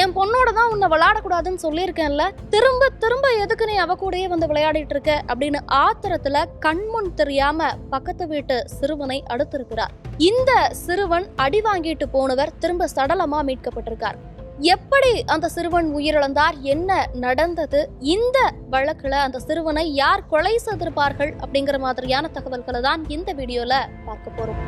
என் பொண்ணோட தான் உன்னை விளையாடக்கூடாதுன்னு சொல்லியிருக்கேன்ல, திரும்ப திரும்ப எதுக்கு நீ அவ கூடயே வந்து விளையாடிட்டு இருக்க அப்படின்னு ஆத்திரத்துல கண்முன் தெரியாம பக்கத்து வீட்டு சிறுவனை அடுத்திருக்கிறார். இந்த சிறுவன் அடி வாங்கிட்டு போனவர் திரும்ப சடலமா மீட்கப்பட்டிருக்கார். எப்படி அந்த சிறுவன் உயிரிழந்தார், என்ன நடந்தது, இந்த வழக்குல அந்த சிறுவனை யார் கொலை செய்திருப்பார்கள் அப்படிங்கிற மாதிரியான தகவல்களை தான் இந்த வீடியோல பார்க்க போறோம்.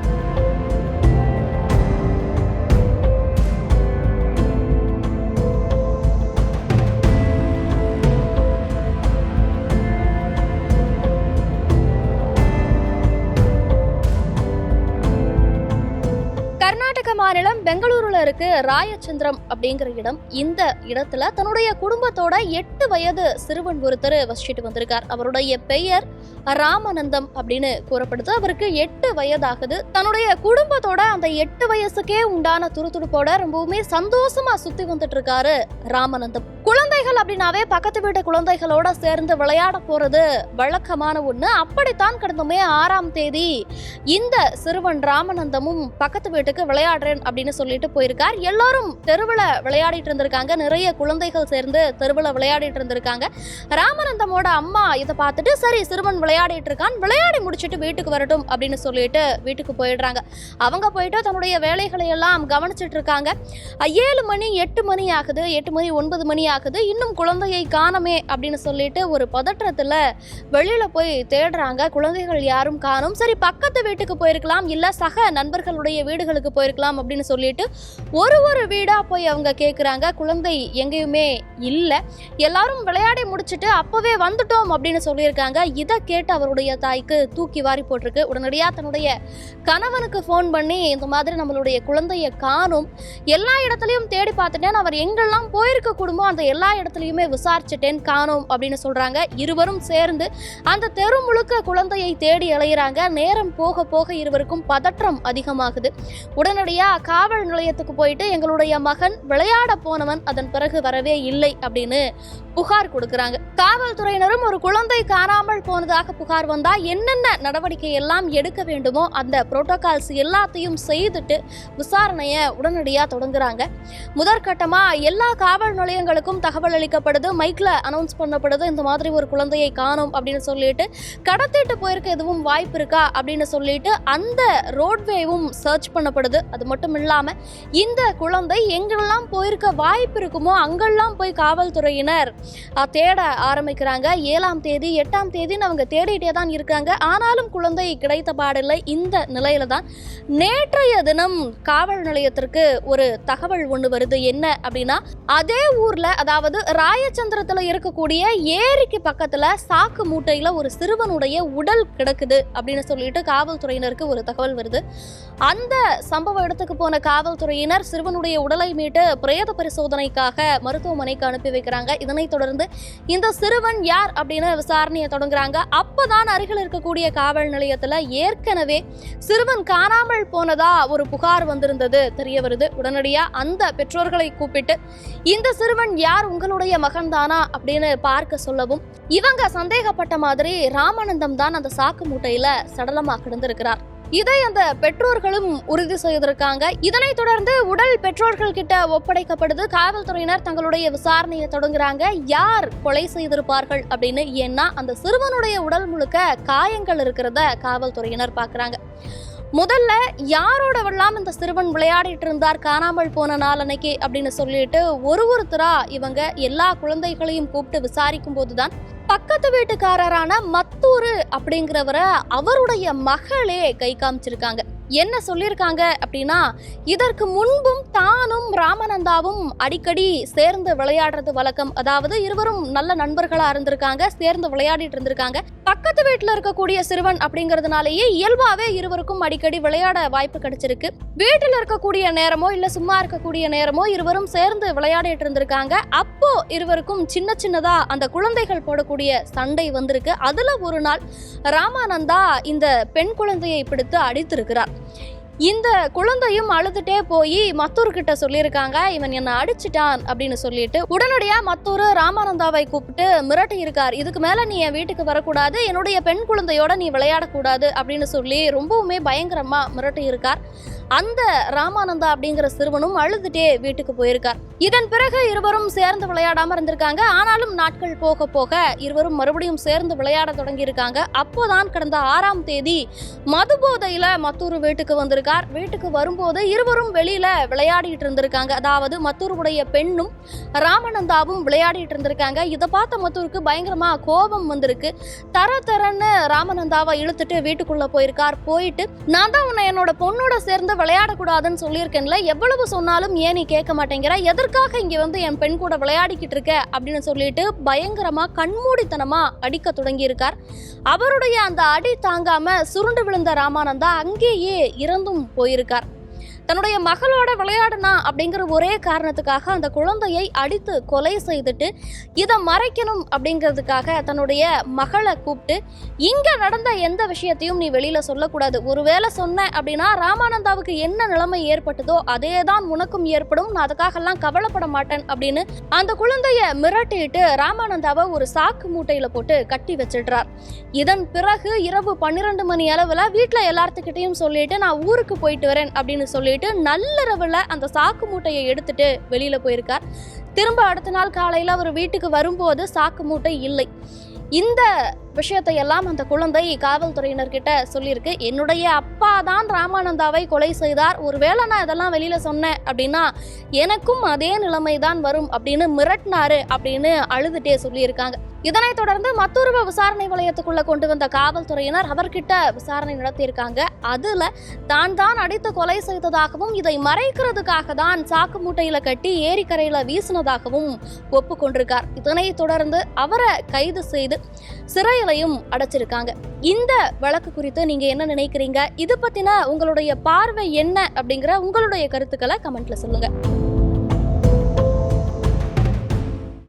கர்நாடக மாநிலம் பெங்களூருல இருக்கு ராயச்சந்திரம் அப்படிங்கிற இடம். இந்த இடத்துல தன்னுடைய குடும்பத்தோட 8 வயது சிறுவன் ஒருத்தர் வசிச்சுட்டு வந்திருக்கார். அவருடைய பெயர் ராமானந்தம் அப்படின்னு கூறப்படுது. அவருக்கு 8 வயதாகுது. தன்னுடைய குடும்பத்தோட அந்த 8 வயசுக்கே உண்டான துருதுடுப்போட ரொம்பவுமே சந்தோஷமா சுத்தி வந்துட்டு இருக்காரு ராமானந்தம். குழந்தைகள் அப்படின்னாவே பக்கத்து வீட்டு குழந்தைகளோட சேர்ந்து விளையாட போறது வழக்கமான ஒண்ணு. அப்படித்தான் கடந்த மே 6ஆம் தேதி இந்த சிறுவன் ராமானந்தமும் பக்கத்து வீட்டுக்கு விளையாடுறேன் அப்படின்னு சொல்லிட்டு போயிருக்கார். எல்லாரும் தெருவுல விளையாடிட்டு இருந்திருக்காங்க. நிறைய குழந்தைகள் சேர்ந்து தெருவுல விளையாடிட்டு இருந்திருக்காங்க. ராமானந்தமோட அம்மா இதை பார்த்துட்டு சரி சிறுவன் விளையாடிட்டு இருக்கான், விளையாடி முடிச்சுட்டு வீட்டுக்கு வரட்டும் அப்படின்னு சொல்லிட்டு வீட்டுக்கு போயிடுறாங்க. அவங்க போயிட்டு தன்னுடைய வேலைகளை எல்லாம் கவனிச்சுட்டு இருக்காங்க. 7 மணி 8 மணி ஆகுது, 8 மணி 9 மணி ஆகுது. இன்னும் குழந்தையை காணமே அப்படின்னு சொல்லிட்டு ஒரு பதற்றத்துல வெளியில போய் தேடுறாங்க. குழந்தைகள் யாரும் காணும். சரி பக்கத்து வீட்டுக்கு போயிருக்கலாம், இல்ல சக நண்பர்களுடைய வீடுகளுக்கு போயிருக்கலாம் அப்படின்னு சொல்லிட்டு ஒரு வீடா போய் அவங்க கேட்குறாங்க. குழந்தை எங்கேயுமே இல்லை. எல்லாரும் விளையாடி முடிச்சுட்டு அப்பவே வந்துட்டோம் அப்படின்னு சொல்லியிருக்காங்க. இதை கேட்டு அவருடைய தாய்க்கு தூக்கி வாரி போட்டிருக்கு. உடனடியாக தன்னுடைய கணவனுக்கு ஃபோன் பண்ணி இந்த மாதிரி நம்மளுடைய குழந்தைய காணும், எல்லா இடத்துலையும் தேடி பார்த்துட்டேன், அவர் எங்கெல்லாம் போயிருக்க கூடுமோ அந்த எல்லா இடத்துலையுமே விசாரிச்சுட்டேன், காணும் அப்படின்னு சொல்றாங்க. இருவரும் சேர்ந்து அந்த தெரு முழுக்க குழந்தையை தேடி அலையிறாங்க. நேரம் போக போக இருவருக்கும் பதற்றம் அதிகமாகுது. உடனடியா காவல் நிலையத்துக்கு போயிட்டு எங்களுடைய மகன் விளையாட போனவன் அதன் பிறகு வரவே இல்லை அப்படின்னு புகார் கொடுக்கறாங்க. காவல்துறையினரும் ஒரு குழந்தை காணாமல் போனதாக புகார் வந்தா என்னென்ன நடவடிக்கை எல்லாம் எடுக்க வேண்டுமோ அந்த புரோட்டோகால்ஸ் எல்லாத்தையும் செய்துட்டு விசாரணையை உடனடியா தொடங்குறாங்க. முதற்கட்டமா எல்லா காவல் நிலையங்களுக்கும் தகவல் அளிக்கப்படுது, மைக்ல அனௌன்ஸ் பண்ணப்படுது, இந்த மாதிரி ஒரு குழந்தையை காணோம் அப்படின்னு சொல்லிட்டு கடத்திட்டு போயிருக்க எதுவும் வாய்ப்பு இருக்கா அப்படின்னு சொல்லிட்டு அந்த ரோட்வேவும் சர்ச் பண்ணப்படுது. அது மட்டும் இல்லாம இந்த குழந்தை எங்கெல்லாம் போயிருக்க வாய்ப்பு இருக்குமோ அங்கெல்லாம் போய் காவல்துறையினர் தேட ஆரம்பிக்கிறாங்க. 7ஆம் தேதி 8ஆம் தேதின்னு அவங்க தேடிட்டே தான் இருக்காங்க. ஆனாலும் குழந்தை கிடைத்த பாடில்லை. இந்த நிலையில தான் நேற்றைய தினம் காவல் நிலையத்திற்கு ஒரு தகவல் ஒண்ணு வருது. என்ன அப்படின்னா, அதே ஊர்ல அதாவது ராயச்சந்திரத்துல இருக்கக்கூடிய ஏரிக்கு பக்கத்துல சாக்கு மூட்டையில ஒரு சிறுவனுடைய உடல் கிடக்குது அப்படின்னு சொல்லிட்டு காவல்துறையினருக்கு ஒரு தகவல் வருது. அந்த சம்பவ இடத்துக்கு போன காவல்துறையினர் சிறுவனுடைய உடலை மீட்டு பிரேத பரிசோதனைக்காக மருத்துவமனைக்கு அனுப்பி வைக்கிறாங்க. இதனைத் தொடர்ந்து இந்த சிறுவன் யார் அப்படின்னு விசாரணையை தொடங்குறாங்க. அப்பதான் அருகில் இருக்கக்கூடிய காவல் நிலையத்துல ஏற்கனவே சிறுவன் காணாமல் போனதா ஒரு புகார் வந்திருந்தது தெரிய வருது. உடனடியா அந்த பெற்றோர்களை கூப்பிட்டு இந்த சிறுவன் யார், உங்களுடைய மகன் தானா அப்படின்னு பார்க்க சொல்லவும் இவங்க சந்தேகப்பட்ட மாதிரி ராமானந்தம் தான் அந்த சாக்கு மூட்டையில சடலமா கிடந்திருக்கிறார். இதை அந்த பெற்றோர்களும் உறுதி செய்திருக்காங்க. இதனைத் தொடர்ந்து உடல் பெற்றோர்கள் கிட்ட ஒப்படைக்கப்படுது. காவல்துறையினர் தங்களுடைய விசாரணையை தொடங்குறாங்க. யார் கொலை செய்திருப்பார்கள் அப்படின்னு. ஏன்னா அந்த சிறுவனுடைய உடல் முழுக்க காயங்கள் இருக்கிறத காவல்துறையினர் பார்க்கறாங்க. முதல்ல யாரோடவெல்லாம் இந்த சிறுவன் விளையாடிட்டு இருந்தார் காணாமல் போன நாள் அன்னைக்கு அப்படின்னு சொல்லிட்டு ஒருத்தரா இவங்க எல்லா குழந்தைகளையும் கூப்பிட்டு விசாரிக்கும் போதுதான் பக்கத்து வீட்டுக்காரரான மத்தூரு அப்படிங்கிறவரை அவருடைய மகளே கை காமிச்சிருக்காங்க. என்ன சொல்லியிருக்காங்க அப்படின்னா, இதற்கு முன்பும் தானும் ராமானந்தாவும் அடிக்கடி சேர்ந்து விளையாடுறது வழக்கம். அதாவது இருவரும் நல்ல நண்பர்களா இருந்திருக்காங்க, சேர்ந்து விளையாடிட்டு இருந்திருக்காங்க. பக்கத்து வீட்டுல இருக்கக்கூடிய சிறுவன் அப்படிங்கறதுனாலேயே இயல்பாவே இருவருக்கும் அடிக்கடி விளையாட வாய்ப்பு கிடைச்சிருக்கு. வீட்டுல இருக்கக்கூடிய நேரமோ இல்ல சும்மா இருக்கக்கூடிய நேரமோ இருவரும் சேர்ந்து விளையாடிட்டு இருந்திருக்காங்க. அப்போ இருவருக்கும் சின்னதா அந்த குழந்தைகள் போடக்கூடிய சண்டை வந்திருக்கு. அதுல ஒரு நாள் ராமானந்தா இந்த பெண் குழந்தையை பிடித்து அடித்திருக்கிறார். இந்த குழந்தையும் அழுதுட்டே போய் மத்தூர் கிட்ட சொல்லியிருக்காங்க, இவன் என்ன அடிச்சிட்டான் அப்படின்னு சொல்லிட்டு. உடனடியா மத்தூர் ராமானந்தாவை கூப்பிட்டு மிரட்டி இருக்கார். இதுக்கு மேல நீ என் வீட்டுக்கு வரக்கூடாது, என்னுடைய பெண் குழந்தையோட நீ விளையாடக்கூடாது அப்படின்னு சொல்லி ரொம்பவுமே பயங்கரமா மிரட்டி இருக்கார். அந்த ராமானந்தா அப்படிங்கிற சிறுவனும் அழுதுட்டே வீட்டுக்கு போயிருக்கார். இதன் பிறகு இருவரும் சேர்ந்து விளையாடாம இருந்திருக்காங்க. ஆனாலும் நாட்கள் போக போக இருவரும் மறுபடியும் சேர்ந்து விளையாட தொடங்கி இருக்காங்க. அப்போதான் கடந்த 6ஆம் தேதி மது போதையில மத்தூர் வீட்டுக்கு வந்திருக்கார். வீட்டுக்கு வரும்போது இருவரும் வெளியில விளையாடிட்டு இருந்திருக்காங்க. அதாவது மத்தூருடைய பெண்ணும் ராமானந்தாவும் விளையாடிட்டு இருந்திருக்காங்க. இதை பார்த்த மத்தூருக்கு பயங்கரமா கோபம் வந்திருக்கு. தரன்னு ராமானந்தாவை இழுத்துட்டு வீட்டுக்குள்ள போயிருக்கார். போயிட்டு நான் தான் உன்னை என்னோட பொண்ணோட சேர்ந்து விளையாடக்கூடாதுன்னு சொல்லியிருக்கேன்ல, எவ்வளவு சொன்னாலும் ஏன் நீ கேட்க மாட்டேங்கிற, எதற்காக இங்க வந்து என் பெண் கூட விளையாடிக்கிட்டு இருக்க அப்படின்னு சொல்லிட்டு பயங்கரமா கண்மூடித்தனமா அடிக்க தொடங்கி இருக்கார். அவருடைய அந்த அடி தாங்காம சுருண்டு விழுந்த ராமானந்தா அங்கேயே இறந்தும் போயிருக்கார். தன்னுடைய மகளோட விளையாடுனா அப்படிங்கிற ஒரே காரணத்துக்காக அந்த குழந்தையை அடித்து கொலை செய்துட்டு இதை மறைக்கணும் அப்படிங்கிறதுக்காக தன்னுடைய மகளை கூப்பிட்டு இங்க நடந்த எந்த விஷயத்தையும் நீ வெளியில சொல்லக்கூடாது, ஒருவேளை சொன்ன அப்படின்னா ராமானந்தாவுக்கு என்ன நிலைமை ஏற்பட்டதோ அதே தான் உனக்கும் ஏற்படும், நான் அதுக்காகலாம் கவலைப்பட மாட்டேன் அப்படின்னு அந்த குழந்தைய மிரட்டிட்டு ராமானந்தாவை ஒரு சாக்கு மூட்டையில போட்டு கட்டி வச்சிடுறார். இதன் பிறகு இரவு 12 மணி அளவுல வீட்டுல எல்லாத்துக்கிட்டையும் சொல்லிட்டு நான் ஊருக்கு போயிட்டு வரேன் அப்படின்னு சொல்லி நல்லரவுல அந்த சாக்கு மூட்டையை எடுத்துட்டு வெளியில போயிருக்கார். திரும்ப அடுத்த நாள் காலையில அவர் வீட்டுக்கு வரும்போது சாக்கு மூட்டை இல்லை. இந்த விஷயத்தை எல்லாம் அந்த குழந்தை காவல்துறையினர்கிட்ட சொல்லியிருக்கு. என்னுடைய அப்பா தான் ராமானந்தாவை கொலை செய்தார், ஒருவேளை நான் இதெல்லாம் வெளியில சொன்னேன் அப்படின்னா எனக்கும் அதே நிலைமை தான் வரும் அப்படின்னு மிரட்டினாரு அப்படின்னு அழுதுட்டே சொல்லியிருக்காங்க. இதனைத் தொடர்ந்து மத்தூருவ விசாரணை வளையத்துக்குள்ள கொண்டு வந்த காவல்துறையினர் அவர்கிட்ட விசாரணை நடத்தியிருக்காங்க. அதுல தான் அடித்து கொலை செய்ததாகவும் இதை மறைக்கிறதுக்காக தான் சாக்கு மூட்டையில கட்டி ஏரிக்கரையில வீசினதாகவும் ஒப்புக்கொண்டிருக்கார். இதனைத் தொடர்ந்து அவரை கைது செய்து சிறையிலையும் அடைச்சிருக்காங்க. இந்த வழக்கு குறித்து நீங்க என்ன நினைக்கிறீங்க? இது பத்தின உங்களுடைய பார்வை என்ன அப்படிங்கிற உங்களுடைய கருத்துக்களை கமெண்ட்ல சொல்லுங்க.